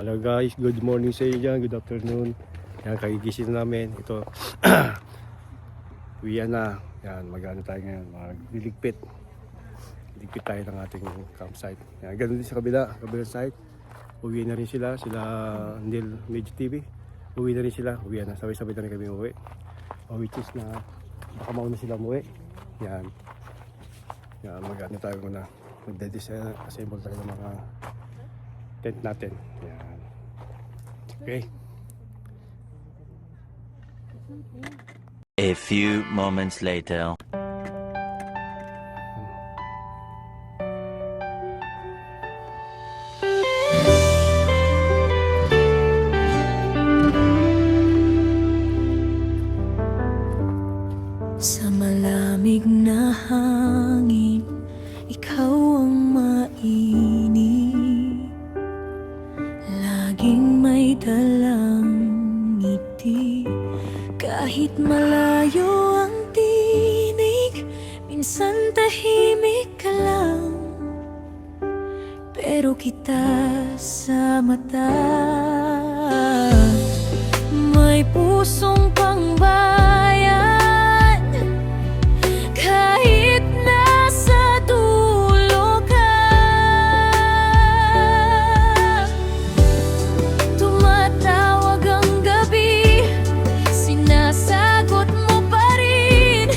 Hello guys, good morning sa inyo dyan, good afternoon. Yan, kagigising namin. Ito, uwian na. Yan, mag-ano tayo ngayon, magliligpit. Ligpit tayo ng ating campsite. Yan, ganun din sa kabilang site. Uwi na rin sila Neil Medj TV. Uwi na rin sila, uwi na. Sabay-sabay na rin kami uwi. Which is na, baka mauna sila umuwi. Yan. Yan, mag-ano tayo muna. Mag-assemble tayo ng mga tent natin. Yan. Okay. A few moments later. Sa malamig na hangin, ikaw ang mainit. Laging may dalang ngiti. Kahit malayo ang tinig, minsan tahimik ka lang, pero kita sa mata. May pusong pangbayan, kahit nasa dulo ka. Tumatawag ang gabi, sinasagot mo pa rin.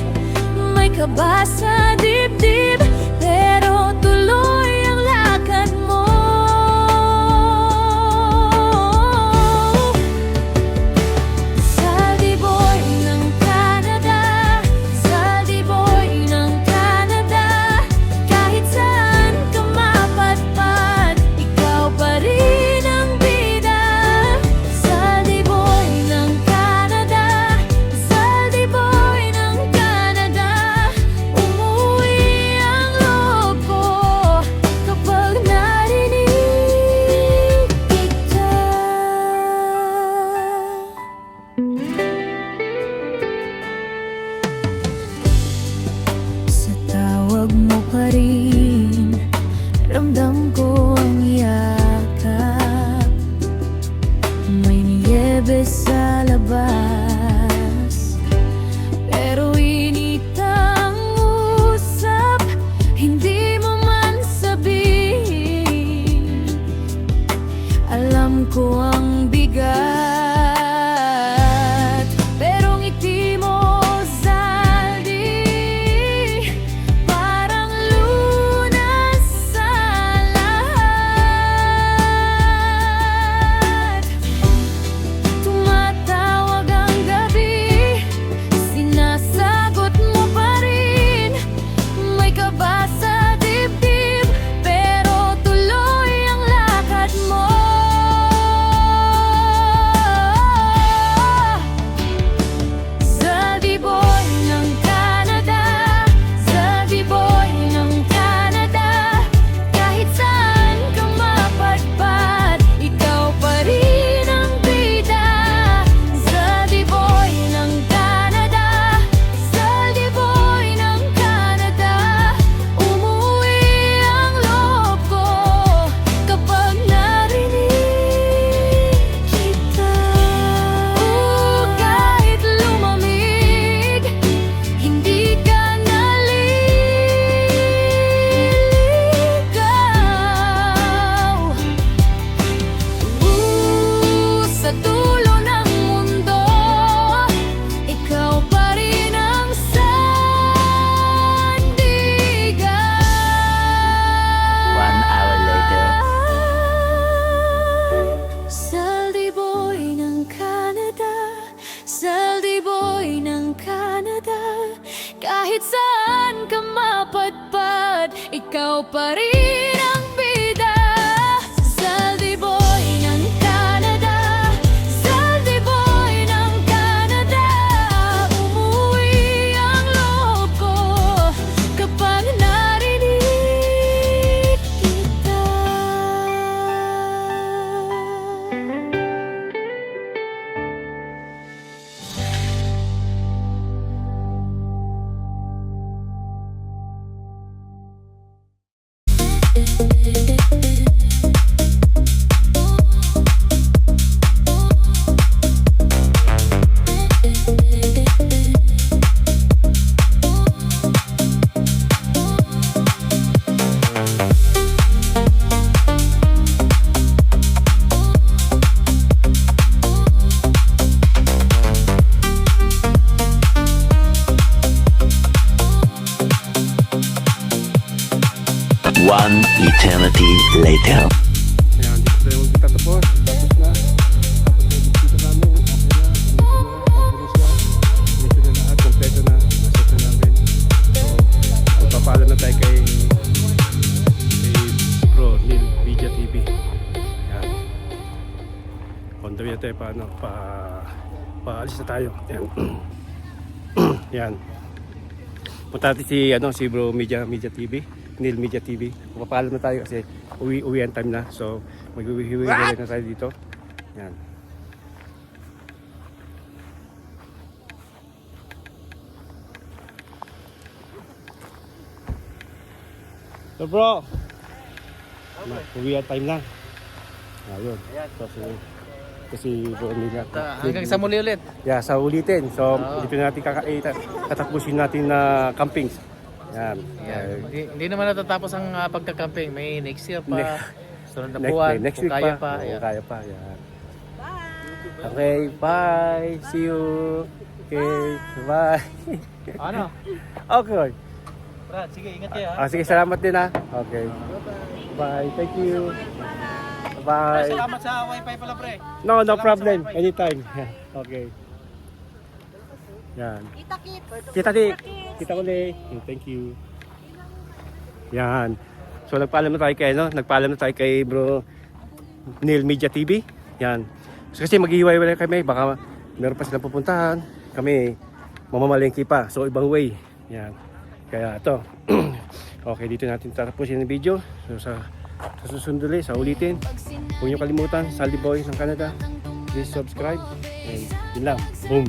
May kaba sa dibdib, pero tuloy ang lakad mo. Salty boy ng Canada, salty boy ng Canada. Kahit saan ka mapadpad, ikaw pa rin ang bida. Salty boy ng Canada, salty boy ng Canada. Umuwi ang loob ko kapag narinig kita. Sa tawag mo pa rin, ramdam ko ang yakap. May niyebe sa labas, pero init ang usap. Hindi mo man sabihin, alam ko ang bigat, pero ngiti mo, Zaldi, parang lunas sa lahat. Tumatawag ang gabi, sinasagot mo pa rin. May kaba sa dibdib, pero tuloy ang lakad mo. Salty boy ng Canada, salty boy ng Canada. Kahit saan ka mapadpad, ikaw pa rin ang bida. Salty boy ng Canada, salty boy ng Canada. Umuwi ang loob ko kapag narinig kita. Kahit lumamig, hindi ka naliligaw. Sa dulo ng mundo, ikaw pa rin ang sandigan. 1 hour later. Salty boy ng Canada, salty boy ng Canada. Kahit saan ka mapadpad, ikaw pa rin ang bida. Salty boy ng Canada, salty boy ng Canada. Umuwi ang loob ko kapag narinig kita. later. Ayan, dito tayo magtatapos. Tapos na. Tapos na dito namin. Okay na. Okay siya. Dito na lahat. Kompleto na. Naset na namin. So, magpapaalam na tayo kay Bro Neil Media TV. Ayan. On the way na tayo paalis na tayo. Ayan. Yan. Punta natin si Bro Media TV. Neil Media TV. Papaalam na tayo kasi uwian time na. So, mag-uwi-uwi na tayo dito. Yan. So bro, uwian time na. Ayun. So, kasi Bro Neil na. Hanggang sa muli ulit. Yeah, sa ulitin. So, dito na natin tatapusin natin na campings. Yan. Hindi naman natatapos ang pagka-camping. May next year pa. Sunod na buwan. Next kung week kaya pa. pa. Kung kaya pa. Yan. Okay, bye. See you. Okay, bye. Ano? Okay. Brad, sige, ingat kayo. Sige, salamat din ha. Okay. Bye. Thank you. Bye. Salamat sa wifi pala, pre. No problem. Anytime. Okay. Yan. Kita ulit. Thank you. Yan. So nagpaalam na tayo kay Bro Neil Media TV. Yan. So, kasi maghihiwalay kami, baka meron pa silang pupuntahan. Kami mamamalengke pa. So ibang way. Yan. Kaya ito. Okay, dito natin tatapusin ang video. So sa susunod ulit, sa ulitin. Huwag niyo kalimutan, Saldi Boy ng Canada. Please subscribe. And yun lang. Boom.